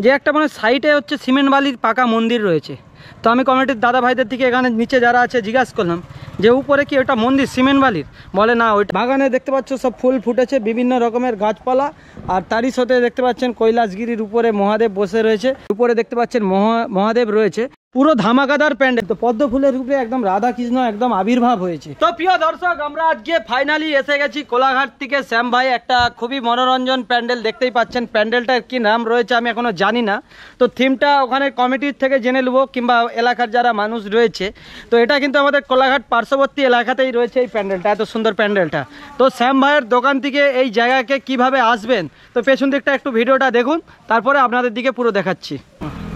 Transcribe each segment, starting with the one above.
যে একটা মানে সাইডে হচ্ছে সিমেন্ট বালির পাকা মন্দির রয়েছে। তো আমি কমিটির দাদা ভাইদের থেকে এখানে নিচে যারা আছে জিজ্ঞাসা করলাম যে উপরে কি ওটা মন্দির সিমেন্ট বালির, বলে না ওইটা বাগানে দেখতে পাচ্ছ সব ফুল ফুটেছে, বিভিন্ন রকমের গাছপালা, আর তারই সাথে দেখতে পাচ্ছেন কৈলাসগিরির উপরে মহাদেব বসে রয়েছে, উপরে দেখতে পাচ্ছেন মহাদেব রয়েছে, পুরো ধামাকাদার প্যান্ডেল। তো পদ্ম ফুলের উপরে একদম রাধা কৃষ্ণ একদম আবির্ভাব হয়েছে। তো প্রিয় দর্শক, আমরা আজকে ফাইনালি এসে গেছি কোলাঘাট থেকে শ্যাম ভাই একটা খুবই মনোরঞ্জন প্যান্ডেল দেখতেই পাচ্ছেন। প্যান্ডেলটার কি নাম রয়েছে আমি এখনো জানি না, তো থিমটা ওখানে কমিটির থেকে জেনে নেবো কিংবা এলাকার যারা মানুষ রয়েছে। তো এটা কিন্তু আমাদের কোলাঘাট পার্শ্ববর্তী এলাকাতেই রয়েছে এই প্যান্ডেলটা, এত সুন্দর প্যান্ডেলটা। তো শ্যাম ভাইয়ের দোকান থেকে এই জায়গাকে কিভাবে আসবেন, তো পেছন দিকটা একটু ভিডিওটা দেখুন, তারপরে আপনাদের দিকে পুরো দেখাচ্ছি।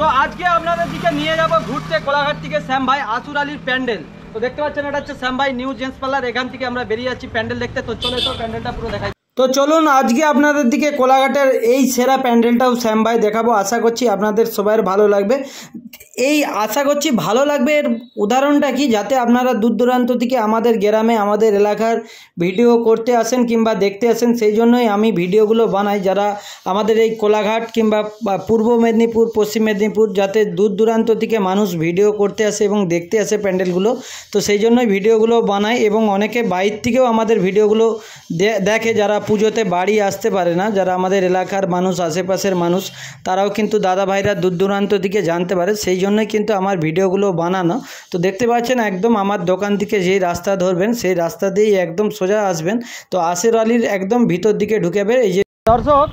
তো আজকে আপনাদের দিকে নিয়ে যাব ঘুরতে কোলাঘাট থেকে শ্যাম ভাই আসুর আলীর প্যান্ডেল। তো দেখতে পাচ্ছেন এটা হচ্ছে শ্যাম ভাই নিউ জেন্টস পার্লার, এখান থেকে আমরা বেরিয়ে যাচ্ছি প্যান্ডেল দেখতে। তো চলে তো প্যান্ডেলটা পুরো দেখাই। তো চলুন আজকে আপনাদের দিকে কোলাঘাটের এই সেরা প্যান্ডেলটাও শ্যাম ভাই দেখাবো। আশা করছি আপনাদের সবার ভালো লাগবে। এই আশা করছি ভালো লাগবে এর উদাহরণটা কি, যাতে আপনারা দূর দূরান্ত থেকে আমাদের গ্রামে আমাদের এলাকার ভিডিও করতে আসেন কিংবা দেখতে আসেন, সেই জন্যই আমি ভিডিওগুলো বানাই। যারা আমাদের এই কোলাঘাট কিংবা পূর্ব মেদিনীপুর পশ্চিম মেদিনীপুর, যাতে দূর দূরান্ত থেকে মানুষ ভিডিও করতে আসে এবং দেখতে আসে প্যান্ডেলগুলো, তো সেই জন্যই ভিডিওগুলো বানাই। এবং অনেকে বাইরে থেকেও আমাদের ভিডিওগুলো দেখে, যারা পুজোতে বাড়ি আসতে পারে না, যারা আমাদের এলাকার মানুষ আশেপাশের মানুষ, তারাও কিন্তু দাদা ভাইরা দূর দূরান্ত থেকে জানতে পারে, সেই জন্যই কিন্তু আমার ভিডিওগুলো বানানো। তো দেখতে পাচ্ছেন একদম আমার দোকান থেকে যেই রাস্তা ধরবেন সেই রাস্তা দিয়েই একদম সোজা আসবেন, তো আসির আলীর একদম ভিতর দিকে ঢুকেবে। এই যে দর্শক,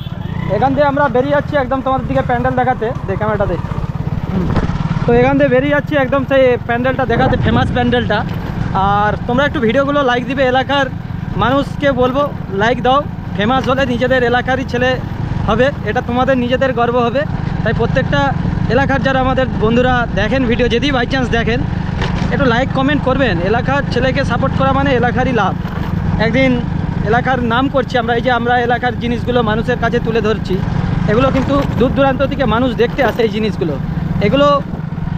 এখান থেকে আমরা বেরিয়ে যাচ্ছি একদম তোমাদের দিকে প্যান্ডেল দেখাতে, ক্যামেরাটা দেখ। তো এখান থেকে বেরিয়ে যাচ্ছি একদম সেই প্যান্ডেলটা দেখাতে, ফেমাস প্যান্ডেলটা। আর তোমরা একটু ভিডিওগুলো লাইক দিবে, এলাকার মানুষকে বলবো লাইক দাও। ফেমাস হলে নিজেদের এলাকারই ছেলে হবে, এটা তোমাদের নিজেদের গর্ব হবে। তাই প্রত্যেকটা এলাকার যারা আমাদের বন্ধুরা দেখেন ভিডিও, যদি বাই চান্স দেখেন, একটু লাইক কমেন্ট করবেন। এলাকার ছেলেকে সাপোর্ট করা মানে এলাকারই লাভ। একদিন এলাকার নাম করছি আমরা, এই যে আমরা এলাকার জিনিসগুলো মানুষের কাছে তুলে ধরছি, এগুলো কিন্তু দূর দূরান্ত থেকে মানুষ দেখতে আসে এই জিনিসগুলো। এগুলো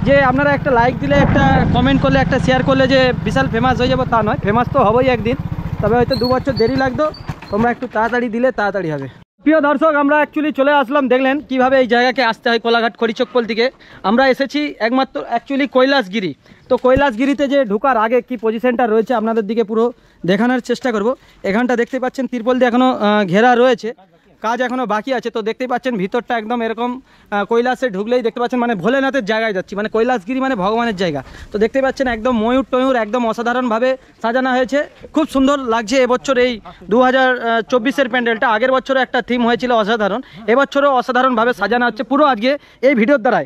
যে আপনারা একটা লাইক দিলে, একটা কমেন্ট করলে, একটা শেয়ার করলে যে বিশাল ফেমাস হয়ে যাবো তা নয়। ফেমাস তো হবেই একদিন, তবে হয়তো 2 বছর দেরি লাগতো। তোমরা একটু তাড়াতাড়ি দিলে তাড়াতাড়ি হবে। প্রিয় দর্শক, আমরা অ্যাকচুয়ালি চলে আসলাম, দেখলেন কিভাবে এই জায়গাকে আসতে হয়। কোলাঘাট খড়িচক্কল থেকে আমরা এসেছি একমাত্র অ্যাকচুয়ালি কৈলাসগিরি। তো কৈলাসগিরিতে যে ঢোকার আগে কি পজিশনটা রয়েছে আপনাদের দিকে পুরো দেখানোর চেষ্টা করব। এখানটা দেখতে পাচ্ছেন তিরপল দিয়ে এখনও ঘেরা রয়েছে, কাজ এখনও বাকি আছে। তো দেখতেই পাচ্ছেন ভিতরটা একদম এরকম, কৈলাসে ঢুকলেই দেখতে পাচ্ছেন মানে ভোলেনাথের জায়গায় যাচ্ছি, মানে কৈলাসগিরি মানে ভগবানের জায়গা। তো দেখতে পাচ্ছেন একদম ময়ূর টয়ূর একদম অসাধারণভাবে সাজানো হয়েছে, খুব সুন্দর লাগছে। এবছর এই 2024-এর প্যান্ডেলটা, আগের বছরও একটা থিম হয়েছিল অসাধারণ, এবছরও অসাধারণভাবে সাজানো হচ্ছে পুরো। আজকে এই ভিডিওর দ্বারাই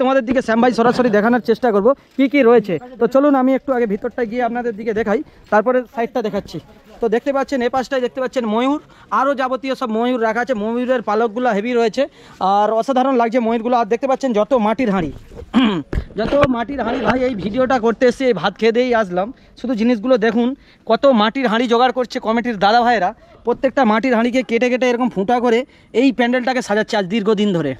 তোমাদের দিকে শ্যাম ভাই সরাসরি দেখানোর চেষ্টা করব কি কি রয়েছে। তো চলুন আমি একটু আগে ভিতরটা গিয়ে আপনাদের দিকে দেখাই, তারপরে সাইডটা দেখাচ্ছি। তো দেখতে পাচ্ছেন এ পাশটায় দেখতে পাচ্ছেন ময়ূর, আরও যাবতীয় সব ময়ূর রাখা আছে। ময়ূরের পালকগুলো হেভি রয়েছে আর অসাধারণ লাগছে ময়ূরগুলো। আর দেখতে পাচ্ছেন যত মাটির হাঁড়ি ভাই, এই ভিডিওটা করতে এসে ভাত খেয়ে দিয়েই আসলাম। শুধু জিনিসগুলো দেখুন, কত মাটির হাঁড়ি জোগাড় করছে কমিটির দাদা ভাইরা। প্রত্যেকটা মাটির হাঁড়িকে কেটে কেটে এরকম ফুটা করে এই প্যান্ডেলটাকে সাজাচ্ছে আজ দীর্ঘদিন ধরে।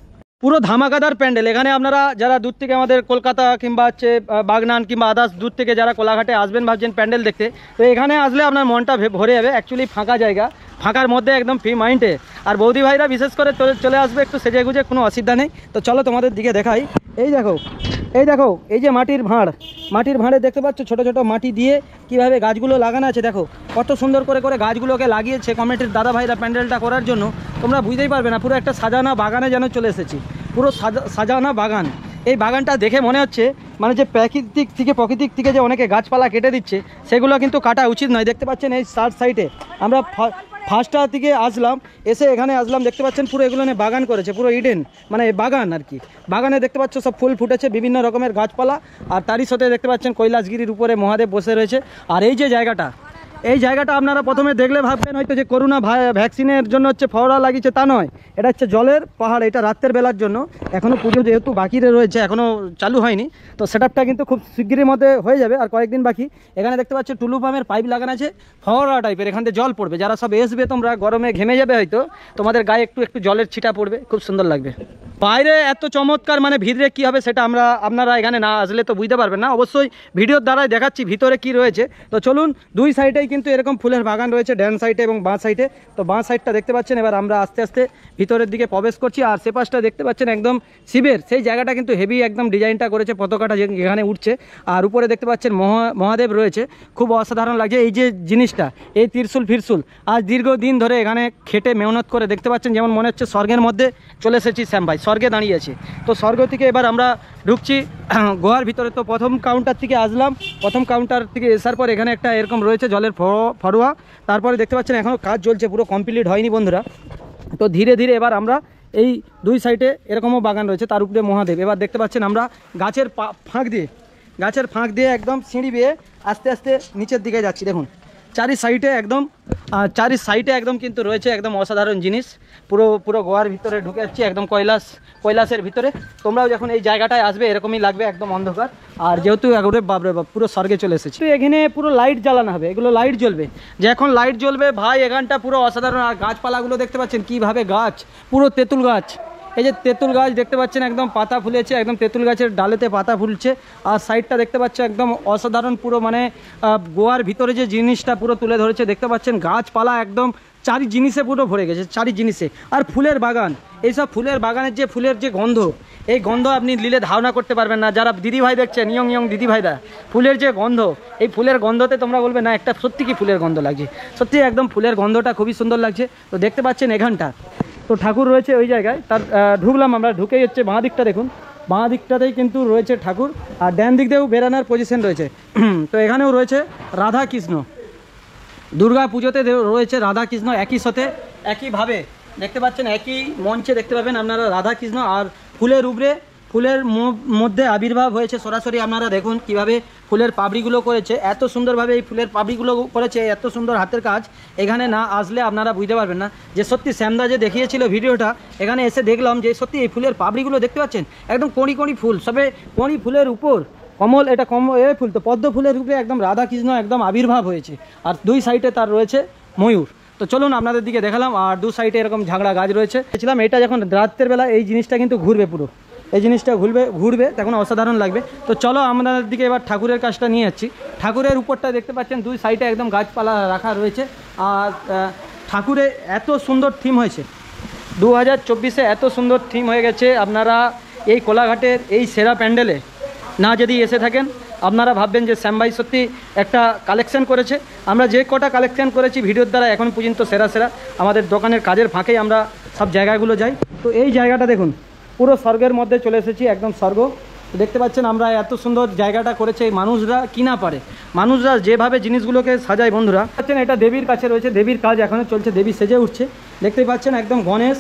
পুরো ধামাকাদার প্যান্ডেল। এখানে আপনারা যারা দূর থেকে আমাদের কলকাতা কিংবা হচ্ছে বাগনান কিংবা আদার্স দূর থেকে যারা কোলাঘাটে আসবেন ভাবছেন প্যান্ডেল দেখতে, তো এখানে আসলে আপনার মনটা ভরে যাবে। অ্যাকচুয়ালি ফাঁকা জায়গা, ফাঁকার মধ্যে একদম ফ্রি মাইন্ডে। আর বৌদি ভাইরা বিশেষ করে চলে আসবে একটু সেজে গুজে, কোনো অসুবিধা নেই। তো চলো তোমাদের দিকে দেখাই। এই দেখো এই যে মাটির ভাঁড়ে দেখতে পাচ্ছ ছোট ছোট মাটি দিয়ে কিভাবে গাছগুলো লাগানো আছে। দেখো কত সুন্দর করে গাছগুলোকে লাগিয়েছে কমিটির দাদা ভাইরা প্যান্ডেলটা করার জন্য। তোমরা বুঝতেই পারবে না, পুরো একটা সাজানা বাগানে যেন চলে এসেছি, পুরো সাজানা বাগান। এই বাগানটা দেখে মনে হচ্ছে মানে যে প্রকৃতিক থেকে যে অনেকে গাছপালা কেটে দিচ্ছে, সেগুলো কিন্তু কাটা উচিত নয়। দেখতে পাচ্ছেন এই সাইডে আমরা ফার্স্টটা থেকে আসলাম, এসে এখানে আসলাম, দেখতে পাচ্ছেন পুরো এগুলো নিয়ে বাগান করেছে, পুরো ইডেন মানে বাগান আর কি। বাগানে দেখতে পাচ্ছ সব ফুল ফুটেছে, বিভিন্ন রকমের গাছপালা, আর তারই সাথে দেখতে পাচ্ছেন কৈলাসগিরির উপরে মহাদেব বসে রয়েছে। আর এই যে জায়গাটা আপনারা প্রথমে দেখলে ভাববেন হয়তো যে করোনা ভ্যাকসিনের জন্য হচ্ছে ফওয়ারা লাগিয়েছে, তা নয়। এটা হচ্ছে জলের পাহাড়, এটা রাতের বেলার জন্য। এখনও পুজো যেহেতু বাকি রয়েছে, এখনও চালু হয়নি, তো সেটআপটা কিন্তু খুব শিগগিরের মধ্যে হয়ে যাবে, আর কয়েকদিন বাকি। এখানে দেখতে পাচ্ছি টুলু পাম্পের পাইপ লাগানো আছে, ফওয়ারা টাইপের, এখান থেকে জল পড়বে। যারা সব আসবে, তোমরা গরমে ঘেমে যাবে, হয়তো তোমাদের গায়ে একটু জলের ছিটা পড়বে, খুব সুন্দর লাগবে। বাইরে এত চমৎকার, মানে ভিতরে কি হবে সেটা আপনারা এখানে না আসলে তো বুঝতে পারবেন না। অবশ্যই ভিডিওর দ্বারাই দেখাচ্ছি ভিতরে কি রয়েছে। তো চলুন, দুই সাইডেই কিন্তু এরকম ফুলের বাগান রয়েছে, ডান সাইডে এবং বাঁ সাইডে। তো বাঁ সাইডটা দেখতে পাচ্ছেন। এবার আমরা আস্তে আস্তে ভিতরের দিকে প্রবেশ করছি। আর সে পাশটা দেখতে পাচ্ছেন একদম শিবের সেই জায়গাটা কিন্তু হেভি একদম ডিজাইনটা করেছে, পতাকাটা এখানে উঠছে। আর উপরে দেখতে পাচ্ছেন মহাদেব রয়েছে, খুব অসাধারণ লাগছে। এই যে জিনিসটা, এই ত্রিশূল ফিরশুল আজ দীর্ঘদিন ধরে এখানে খেটে মেহনত করে দেখতে পাচ্ছেন, যেমন মনে হচ্ছে স্বর্গের মধ্যে চলে এসেছি। শ্যাম ভাই স্বর্গে দাঁড়িয়ে আছে। তো স্বর্গ থেকে এবার আমরা ঢুকছি গোয়ার ভিতরে। তো প্রথম কাউন্টার থেকে আসলাম, প্রথম কাউন্টার থেকে আসার পর এখানে একটা এরকম রয়েছে জলের ফরোয়া। তারপরে দেখতে পাচ্ছেন এখনও কাজ চলছে, পুরো কমপ্লিট হয়নি বন্ধুরা। তো ধীরে ধীরে এবার আমরা এই দুই সাইডে এরকমও বাগান রয়েছে, তার উপরে মহাদেব। এবার দেখতে পাচ্ছেন আমরা গাছের ফাঁক দিয়ে একদম সিঁড়ি বেয়ে আস্তে আস্তে নিচের দিকে যাচ্ছি। দেখুন চারি সাইডে একদম কিন্তু রয়েছে একদম অসাধারণ জিনিস। পুরো গোয়ার ভিতরে ঢুকে যাচ্ছি, একদম কৈলাসের ভিতরে। তোমরাও যখন এই জায়গাটায় আসবে এরকমই লাগবে, একদম অন্ধকার। আর যেহেতু একবারে বাপরে বাপ পুরো স্বর্গে চলে এসেছি। এখানে পুরো লাইট জ্বালানো হবে, এগুলো লাইট জ্বলবে। যে এখন লাইট জ্বলবে ভাই, এখানটা পুরো অসাধারণ। আর গাছপালাগুলো দেখতে পাচ্ছেন কীভাবে গাছ, পুরো তেঁতুল গাছ। এই যে তেঁতুল গাছ দেখতে পাচ্ছেন একদম পাতা ফুলেছে, একদম তেঁতুল গাছের ডালেতে পাতা ফুলছে। আর সাইডটা দেখতে পাচ্ছেন একদম অসাধারণ, পুরো মানে গোয়ার ভিতরে যে জিনিসটা পুরো তুলে ধরেছে। দেখতে পাচ্ছেন গাছপালা একদম চারি জিনিসে পুরো ভরে গেছে, চারি জিনিসে। আর ফুলের বাগান, এইসব ফুলের বাগানের যে ফুলের যে গন্ধ, এই গন্ধ আপনি নিলে ধারণা করতে পারবেন না। যারা দিদিভাই দেখছেন, ইয়ং দিদিভাইরা, ফুলের যে গন্ধ, এই ফুলের গন্ধতে তোমরা বলবে না একটা সত্যি কি ফুলের গন্ধ লাগছে। সত্যি একদম ফুলের গন্ধটা খুবই সুন্দর লাগছে। তো দেখতে পাচ্ছেন এখানটা তো ঠাকুর রয়েছে ওই জায়গায়। তার ঢুকলাম আমরা, ঢুকেই হচ্ছে বাঁ দিকটা দেখুন, বাঁ দিকটাতেই কিন্তু রয়েছে ঠাকুর। আর ডান দিক দিয়েও বেরানোর পজিশন রয়েছে। তো এখানেও রয়েছে রাধা কৃষ্ণ। দুর্গা পুজোতে রয়েছে রাধা কৃষ্ণ একই সাথে, একইভাবে দেখতে পাচ্ছেন, একই মঞ্চে দেখতে পাবেন আপনারা রাধা কৃষ্ণ। আর ফুলের উপরে, ফুলের মধ্যে আবির্ভাব হয়েছে সরাসরি। আপনারা দেখুন কিভাবে ফুলের পাপড়িগুলো করেছে, এত সুন্দরভাবে এই ফুলের পাপড়িগুলো করেছে, এত সুন্দর হাতের কাজ। এখানে না আসলে আপনারা বুঝতে পারবেন না যে সত্যি শ্যামদা যে দেখিয়েছিল ভিডিওটা, এখানে এসে দেখলাম যে সত্যি এই ফুলের পাপড়িগুলো দেখতে পাচ্ছেন একদম কণি ফুল, সবে কণি ফুলের উপর কমল, এটা ফুল তো পদ্ম ফুলের উপরে একদম রাধা কৃষ্ণ একদম আবির্ভাব হয়েছে। আর দুই সাইডে তার রয়েছে ময়ূর। তো চলুন আপনাদের দিকে দেখালাম। আর দু সাইডে এরকম ঝাগড়া গাছ রয়েছে। দেখছিলাম এটা যখন রাতের বেলা এই জিনিসটা কিন্তু ঘুরবে, পুরো এই জিনিসটা ঘুরবে তখন অসাধারণ লাগবে। তো চলো আমাদের দিকে এবার ঠাকুরের কাজটা নিয়ে যাচ্ছি। ঠাকুরের উপরটা দেখতে পাচ্ছেন দুই সাইডে একদম গাছপালা রাখা রয়েছে। আর ঠাকুরে এত সুন্দর থিম হয়েছে, 2024-এ এত সুন্দর থিম হয়ে গেছে। আপনারা এই কোলাঘাটের এই সেরা প্যান্ডেলে না যদি এসে থাকেন, আপনারা ভাববেন যে শ্যাম ভাই সত্যি একটা কালেকশন করেছে। আমরা যে কটা কালেকশন করেছি ভিডিওর দ্বারা এখন পর্যন্ত সেরা আমাদের দোকানের কাজের ফাঁকেই আমরা সব জায়গাগুলো যাই। তো এই জায়গাটা দেখুন, পুরো স্বর্গের মধ্যে চলে এসেছি, একদম স্বর্গ। দেখতে পাচ্ছেন আমরা এত সুন্দর জায়গাটা করেছে এই মানুষরা, কি না পারে মানুষরা যেভাবে জিনিসগুলোকে সাজায় বন্ধুরা। পাচ্ছেন এটা দেবীর কাছে রয়েছে, দেবীর কাজ এখনও চলছে, দেবী সেজে উঠছে। দেখতেই পাচ্ছেন একদম গণেশ,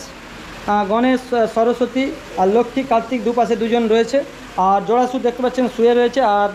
সরস্বতী আর লক্ষ্মী, কার্তিক দুপাশে দুজন রয়েছে। আর জোড়াসুর দেখতে পাচ্ছেন শুয়ে রয়েছে। আর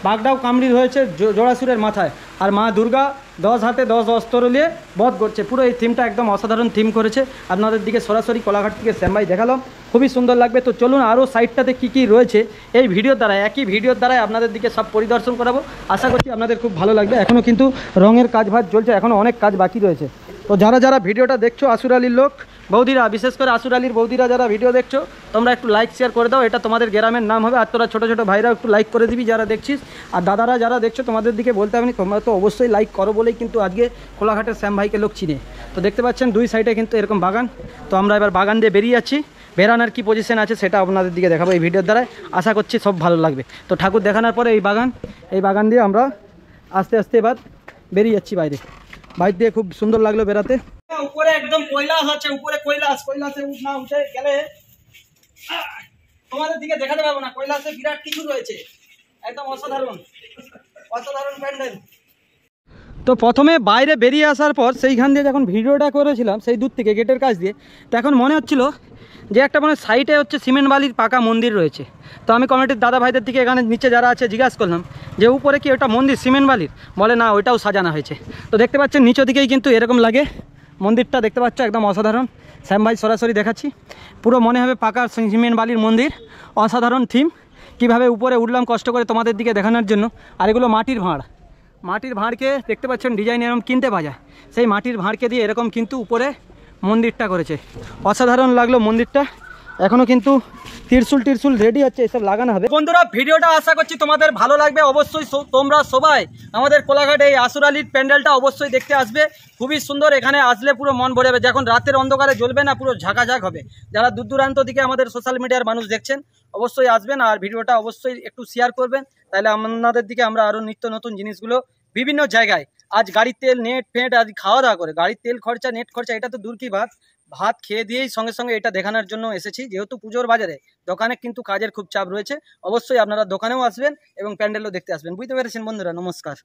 বাঘটাও কামড়ি রয়েছে জোড়াসুরের মাথায়। আর মা দুর্গা 10 হাতে 10 অস্ত্র নিয়ে বধ করছে। পুরো এই থিমটা একদম অসাধারণ থিম করেছে। আপনাদের দিকে সরাসরি কোলাঘাট থেকে শ্যাম ভাই দেখালাম, খুবই সুন্দর লাগবে। তো চলুন আরও সাইডটাতে কী রয়েছে এই ভিডিওর দ্বারা, একই ভিডিওর দ্বারাই আপনাদের দিকে সব পরিদর্শন করাবো। আশা করছি আপনাদের খুব ভালো লাগবে। এখনও কিন্তু রঙের কাজ চলছে, এখনও অনেক কাজ বাকি রয়েছে। তো যারা ভিডিওটা দেখছো, আসুর আলীর লোক বৌদিরা, বিশেষ করে আসুর আলীর বৌদিরা যারা ভিডিও দেখছো, তোমরা একটু লাইক শেয়ার করে দাও, এটা তোমাদের গ্রামের নাম হবে। আর তোরা ছোটো ভাইরা একটু লাইক করে দিবি যারা দেখছিস। আর দাদারা যারা দেখছো, তোমাদের দিকে বলতে হবে না, তোমরা তো অবশ্যই লাইক করো বলেই কিন্তু আজকে কোলাঘাটের শ্যাম ভাইকে লোক চিনে। তো দেখতে পাচ্ছেন দুই সাইডে কিন্তু এরকম বাগান। তো আমরা এবার বাগান দিয়ে বেরিয়ে যাচ্ছি। বেরানোর কী পজিশন আছে সেটা আপনাদের দিকে দেখাবো এই ভিডিওর দ্বারাই। আশা করছি সব ভালো লাগবে। তো ঠাকুর দেখানোর পরে এই বাগান দিয়ে আমরা আস্তে আস্তে এবার বেরিয়ে যাচ্ছি বাইরে দিয়ে। খুব সুন্দর লাগলো বেড়াতে। উপরে একদম কৈলাস আছে, উপরে কৈলাসে না উঠে গেলে তোমাদের দিকে দেখাতে পারবো না। কৈলাসে বিরাট কিছু রয়েছে, একদম অসাধারণ প্যান্ডেল। তো প্রথমে বাইরে বেরিয়ে আসার পর সেইখান দিয়ে যখন ভিডিওটা করেছিলাম সেই দূর থেকে গেটের কাছ দিয়ে, তো এখন মনে হচ্ছিল যে একটা মানে সাইডে হচ্ছে সিমেন্ট বালির পাকা মন্দির রয়েছে। তো আমি কমিটির দাদা ভাইদের থেকে এখানে নিচে যারা আছে জিজ্ঞাসা করলাম যে উপরে কি ওটা মন্দির সিমেন্ট বালির, বলে না ওইটাও সাজানো হয়েছে। তো দেখতে পাচ্ছেন নিচের দিকেই কিন্তু এরকম লাগে মন্দিরটা, দেখতে পাচ্ছ একদম অসাধারণ। শ্যাম ভাই সরাসরি দেখাচ্ছি, পুরো মনে হবে পাকা সিমেন্ট বালির মন্দির, অসাধারণ থিম। কিভাবে উপরে উঠলাম কষ্ট করে তোমাদের দিকে দেখানোর জন্য। আর এগুলো মাটির ভাঁড়কে দেখতে পাচ্ছেন ডিজাইন এরকম কিনতে পাওয়া যায়, সেই মাটির ভাঁড়কে দিয়ে এরকম কিন্তু উপরে মন্দিরটা করেছে, অসাধারণ লাগলো মন্দিরটা। এখনো কিন্তু ত্রিশুল রেডি হচ্ছে, এসব লাগানো হবে। বন্ধুরা ভিডিওটা আশা করছি তোমাদের ভালো লাগবে। অবশ্যই তোমরা সবাই আমাদের কোলাঘাটে এই আসুর আলীর প্যান্ডেলটা অবশ্যই দেখতে আসবে। খুবই সুন্দর, এখানে আসলে পুরো মন ভরে যাবে। যখন রাতের অন্ধকারে জ্বলবে না, পুরো ঝাঁকাঝাঁক হবে। যারা দূর দূরান্ত দিকে আমাদের সোশ্যাল মিডিয়ার মানুষ দেখছেন অবশ্যই আসবেন, আর ভিডিওটা অবশ্যই একটু শেয়ার করবেন, তাহলে আপনাদের দিকে আমরা আরও নিত্য নতুন জিনিসগুলো বিভিন্ন জায়গায়, আজ গাড়ির তেল নেট ফেট আজ খাওয়া দাওয়া করে গাড়ির তেল খরচা নেট খরচা এটা তো দূর কি ভাত খেয়ে দিয়েই সঙ্গে সঙ্গে এটা দেখানোর জন্য এসেছি। যেহেতু পুজোর বাজারে দোকানে কিন্তু কাজের খুব চাপ রয়েছে, অবশ্যই আপনারা দোকানেও আসবেন এবং প্যান্ডেলও দেখতে আসবেন। বুঝতে পেরেছেন বন্ধুরা, নমস্কার।